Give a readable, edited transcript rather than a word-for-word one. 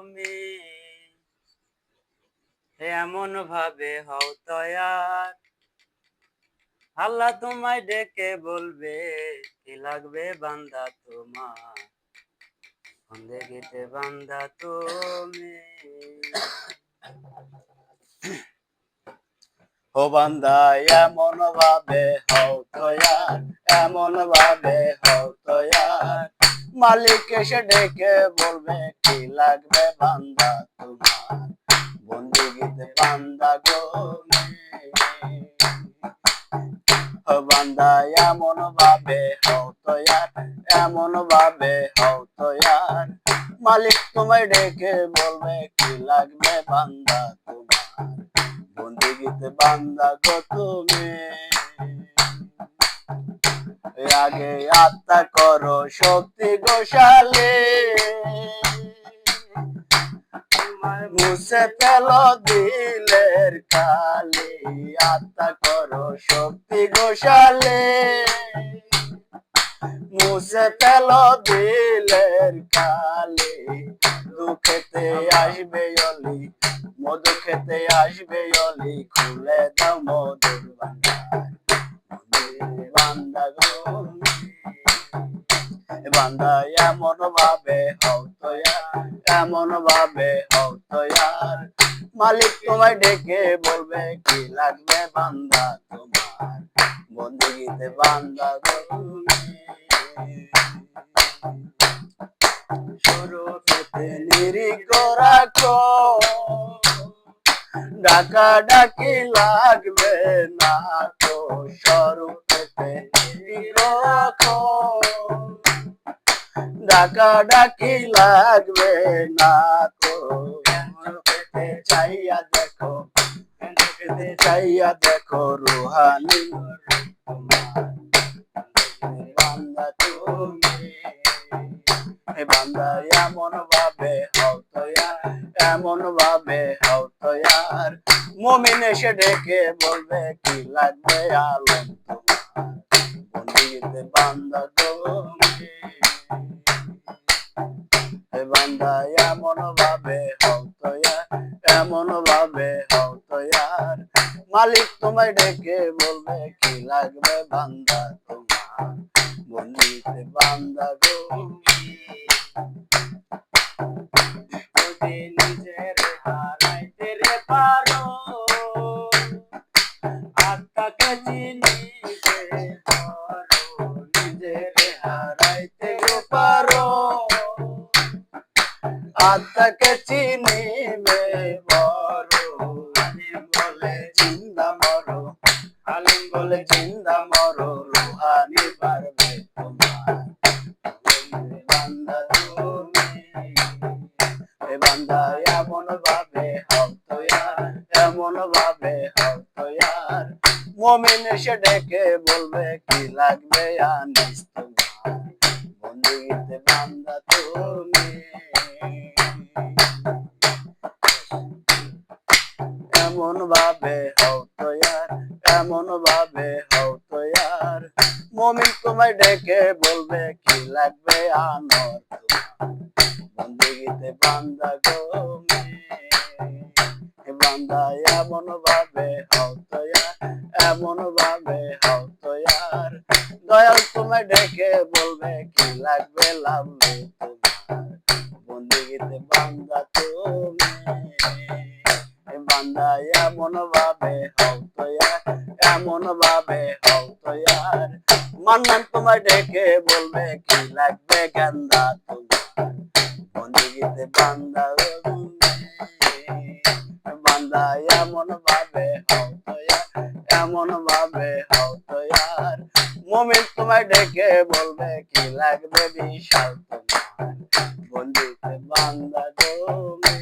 তুমি এমন ভাবে হও তৈয়ার, আল্লাহ তোমায় ডেকে বলবে কি লাগবে বান্দা তোমার, জিন্দেগিতে বান্দা তুমি। ও বান্দা এমন ভাবে হও তৈয়ার, এমন ভাবে হও তৈয়ার, মালিক এসে ডেকে বলবে কি লাগবে বান্দা তোমার, বন্দেগীতে বান্দা গো। ও বান্দা এমন ভাবে হও তৈয়ার, এমন ভাবে হও তৈয়ার, মালিক তোমায় ডেকে বলবে কি লাগবে বান্দা তোমার, বন্দেগীতে বান্দা গো তুমি। আগে আত্মা করো শক্তি গোশালে, মুছে ফেলো দিলের কালি, আত্মা করো শক্তি গোশালে, মুছে ফেলো দিলের কালি, দুঃখেতে আসবে অলি, মধু খেতে আসবে অলি, খুলে দাও মধুর ভান্ডার, বান্দা গো। বান্দা এমন ভাবে হও তৈয়ার, এমন ভাবে হও তৈয়ার, মালিক তোমায় ডেকে বলবে কি লাগবে বান্দা তোমার, বন্দেগীতে বান্দা গো তুমি। শুরু পেতে নিরিখ রাখো, ডাকা ডাকি লাগবে না তো, স্বরূপ পেতে নিরিখ রাখো, ডাকা ডাকি লাগবে না তো, পেতে চাইয়া দেখো, পেতে চাইয়া দেখো রুহানি বান্দা তুমি। বান্দা এমন ভাবে হও তৈয়ার, এমন ভাবে হও তৈয়ার, মুমিন এসে ডেকে বলবে কি লাগবে আলম তোমার, বন্দেগীতে বান্দা তুমি। বান্দা এমন ভাবে হও তৈয়ার, এমন ভাবে হও তৈয়ার, মালিক তোমায় ডেকে বলবে কি লাগবে বান্দা তোমার, বন্দেগীতে বান্দা তুমি। যদি নিজের হারাইতে রে পারো, আত্মাকে চিনিতে পারো, নিজের হারাইতে রে পারো, আত্মাকে চিনিবে বড়, আলিম বলে জিন্দা মরো, আলিম বলে জিন্দা মরো, রুহানি পারবে তোমার, বান্দা তুমি। বান্দা এমন ভাবে হও তৈয়ার, এমন ভাবে হও তৈয়ার, মুমিন এসে ডেকে বলবে কি লাগবে আনিস তোমার, বন্দেগীতে বান্দা তুমি। এমন ভাবে হও তৈয়ার, এমন ভাবে হও তৈয়ার, মুমিন তোমায় ডেকে বলবে কি লাগবে আনর তোমার, বন্দেগীতে বান্দা তুমি। বান্দা এমন ভাবে হও তৈয়ার, এমন ভাবে হও তৈয়ার, দয়াল তোমায় ডেকে বলবে কি লাগবে লাভলে তোমার, বন্দেগীতে বান্দা তুমি। বান্দা এমন ভাবে হও তৈয়ার, এমন ভাবে হও তৈয়ার, মান্নান তোমায় ডেকে বলবে কি লাগবে গান্দা তোমার, বন্দেগীতে বান্দা তুমি। বান্দা এমন ভাবে হও তৈয়ার, এমন ভাবে হও তৈয়ার, মুমিন তোমায় ডেকে বলবে কি লাগবে বিশাল তোমার, বন্দেগীতে বান্দা তুমি।